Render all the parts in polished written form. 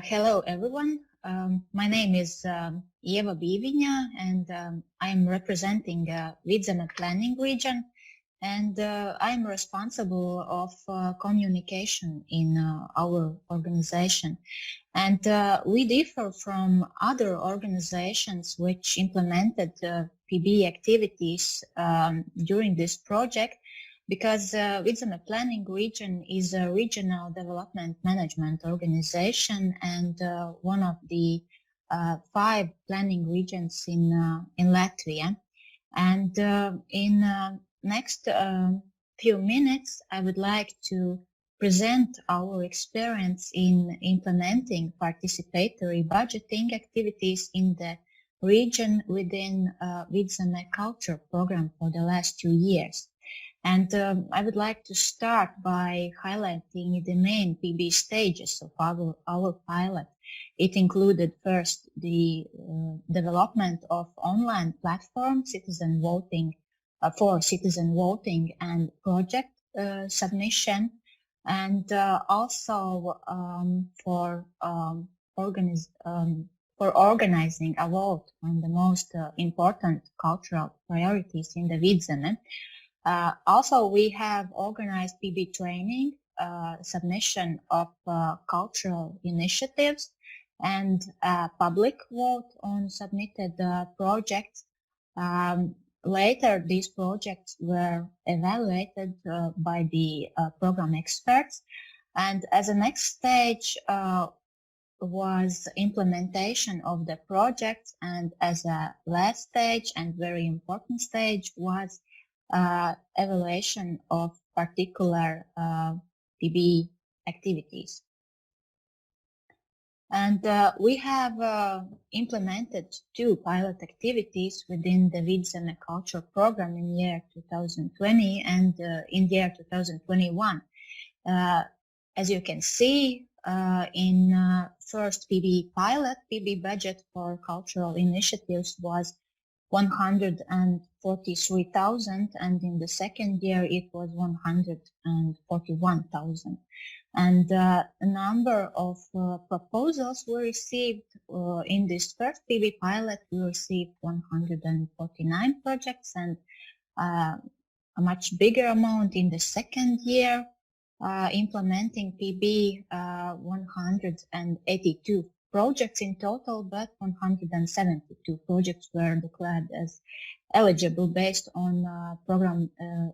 Hello, everyone. My name is Eva Biviņa, and I am representing Vidzeme planning region, and I am responsible of communication in our organization. And we differ from other organizations which implemented PB activities during this project, because Vidzeme Planning Region is a regional development management organization and one of the 5 planning regions in Latvia. And in next few minutes, I would like to present our experience in implementing participatory budgeting activities in the region within Vidzeme Culture program for the last 2 years. And I would like to start by highlighting the main PB stages of our pilot. It included first the development of online platform citizen voting for citizen voting and project submission, and also for organizing a vote on the most important cultural priorities in the Vidzeme. Also, we have organized PB training, submission of cultural initiatives, and public vote on submitted projects. Later, these projects were evaluated by the program experts, and as a next stage was implementation of the projects, and as a last stage and very important stage was evaluation of particular PB activities. And we have implemented 2 pilot activities within the Vidzeme Culture program in year 2020 and in year 2021. As you can see, in first PB pilot, PB budget for cultural initiatives was 143,000, and in the second year it was 141,000. And a number of proposals were received in this first PB pilot. We received 149 projects, and a much bigger amount in the second year, implementing PB 182 projects in total, but 172 projects were declared as eligible based on program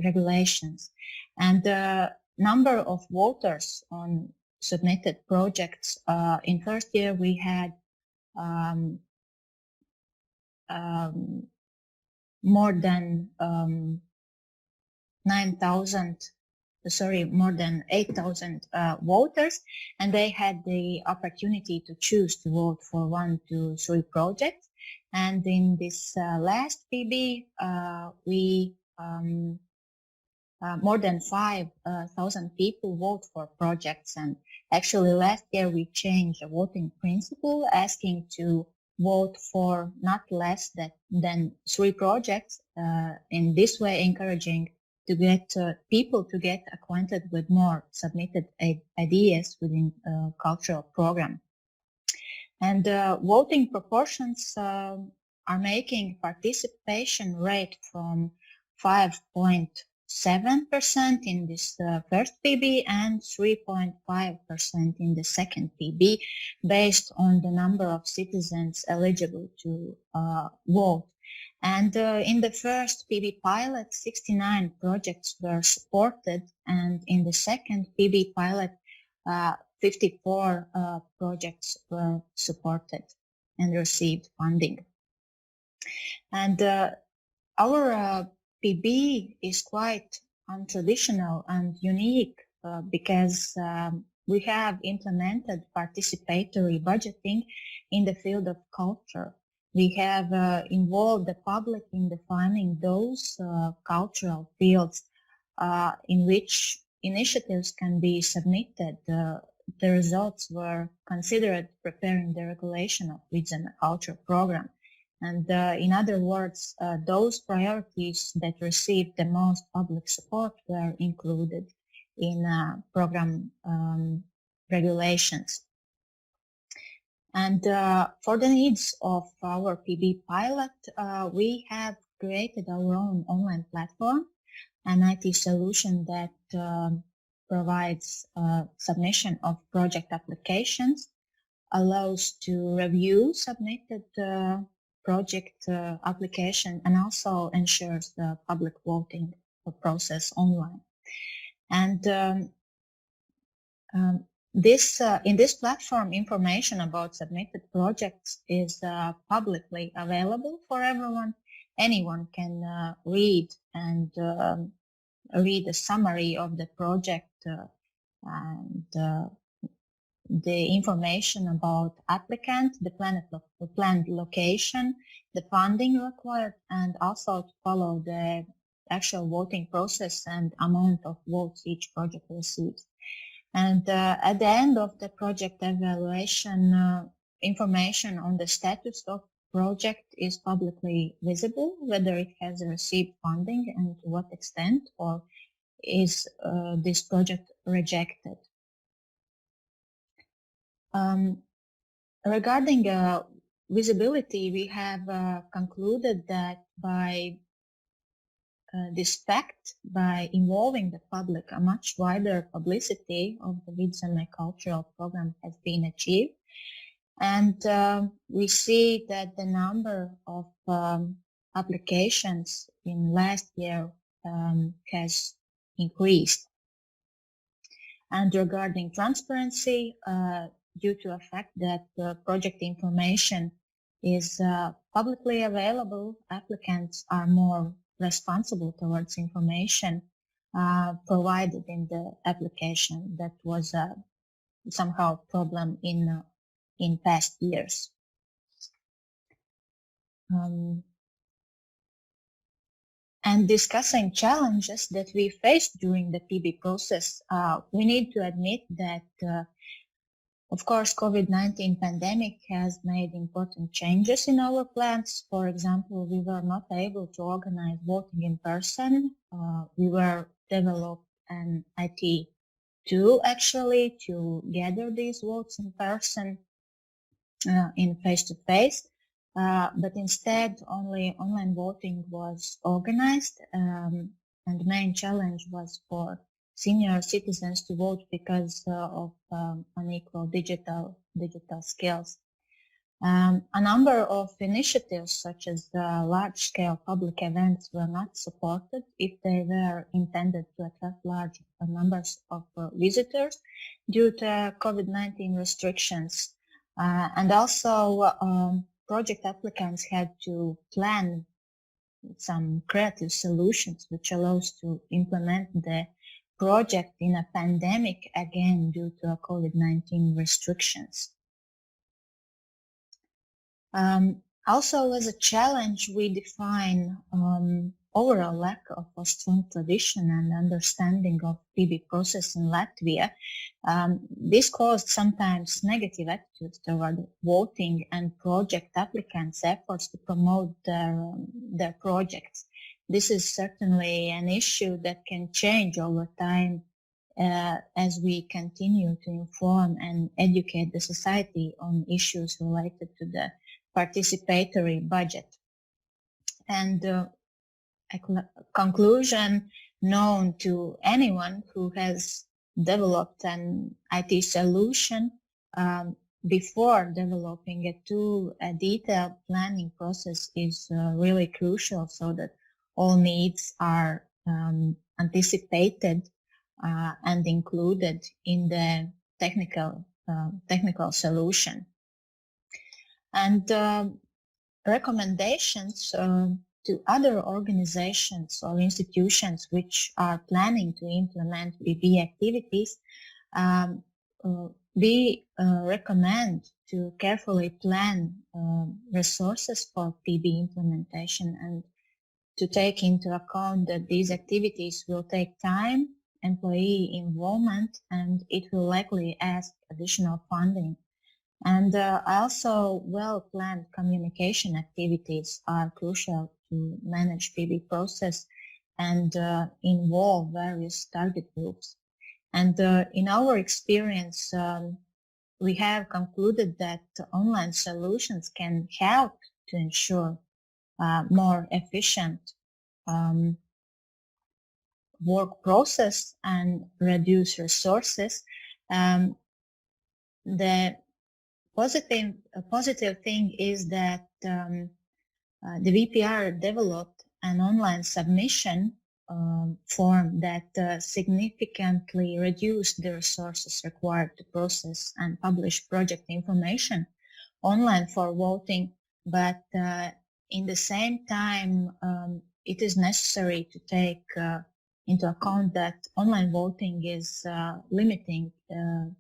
regulations. And the number of voters on submitted projects in first year, we had more than 8,000 voters, and they had the opportunity to choose to vote for 1 to 3 projects. And in this last PB, we more than 5,000 people vote for projects. And actually last year we changed the voting principle, asking to vote for not less than 3 projects, in this way encouraging to get people to get acquainted with more submitted ideas within cultural program. And voting proportions are making participation rate from 5.7% in this first PB and 3.5% in the second PB, based on the number of citizens eligible to vote. And in the first PB pilot, 69 projects were supported, and in the second PB pilot, 54 projects were supported and received funding. And our PB is quite untraditional and unique because we have implemented participatory budgeting in the field of culture. We have involved the public in defining those cultural fields in which initiatives can be submitted. The results were considered preparing the regulation of Vidzeme Culture program. And in other words, those priorities that received the most public support were included in program regulations. And for the needs of our PB pilot, we have created our own online platform, an IT solution that provides submission of project applications, allows to review submitted project application, and also ensures the public voting process online. And in this platform, information about submitted projects is publicly available for everyone. Anyone can read and read a summary of the project and the information about applicant, the planned location, the funding required, and also to follow the actual voting process and amount of votes each project receives. And at the end of the project evaluation, information on the status of project is publicly visible, whether it has received funding and to what extent, or is this project rejected. Regarding visibility, we have concluded that by this fact, by involving the public, a much wider publicity of the Vidzeme cultural program has been achieved. And we see that the number of applications in last year has increased. And regarding transparency, due to the fact that project information is publicly available, applicants are more responsible towards information provided in the application. That was somehow a problem in past years. And discussing challenges that we faced during the PB process, we need to admit that of course, COVID-19 pandemic has made important changes in our plans. For example, we were not able to organize voting in person. We were developed an IT tool actually to gather these votes in person, in face-to-face. But instead, only online voting was organized, and the main challenge was for senior citizens to vote because of unequal digital skills. A number of initiatives, such as large-scale public events, were not supported if they were intended to attract large numbers of visitors due to COVID-19 restrictions. And also, project applicants had to plan some creative solutions which allows to implement the project in a pandemic again due to COVID-19 restrictions. Also, as a challenge, we define overall lack of a strong tradition and understanding of PB process in Latvia. This caused sometimes negative attitudes toward voting and project applicants' efforts to promote their projects. This is certainly an issue that can change over time as we continue to inform and educate the society on issues related to the participatory budget. And a conclusion known to anyone who has developed an IT solution before developing a tool, a detailed planning process is really crucial so that all needs are anticipated and included in the technical solution. And recommendations to other organizations or institutions which are planning to implement PB activities, we recommend to carefully plan resources for PB implementation and to take into account that these activities will take time, employee involvement, and it will likely ask additional funding. And also, well-planned communication activities are crucial to manage PB process and involve various target groups. And in our experience, we have concluded that online solutions can help to ensure more efficient work process and reduce resources. The positive thing is that the VPR developed an online submission form that significantly reduced the resources required to process and publish project information online for voting, but in the same time, it is necessary to take into account that online voting is a limiting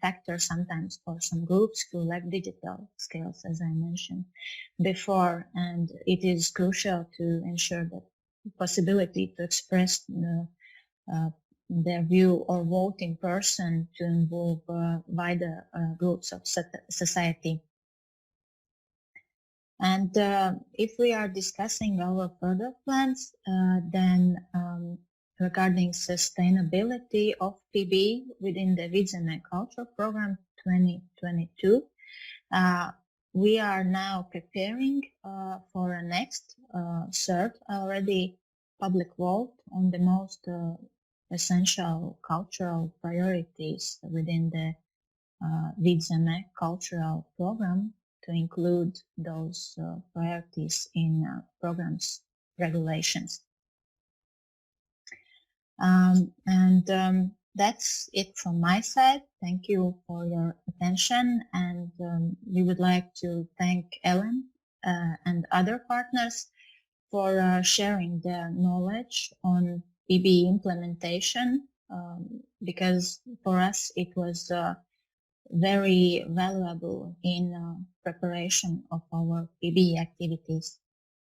factor sometimes for some groups who lack digital skills, as I mentioned before, and it is crucial to ensure that possibility to express their view or vote in person to involve wider groups of society. And if we are discussing our further plans, then regarding sustainability of PB within the Vidzeme Culture Program 2022, we are now preparing for a next third already public vote on the most essential cultural priorities within the Vidzeme cultural program, to include those priorities in programs regulations. That's it from my side. Thank you for your attention, and we would like to thank Ellen and other partners for sharing their knowledge on PB implementation, because for us it was very valuable in preparation of our PB activities.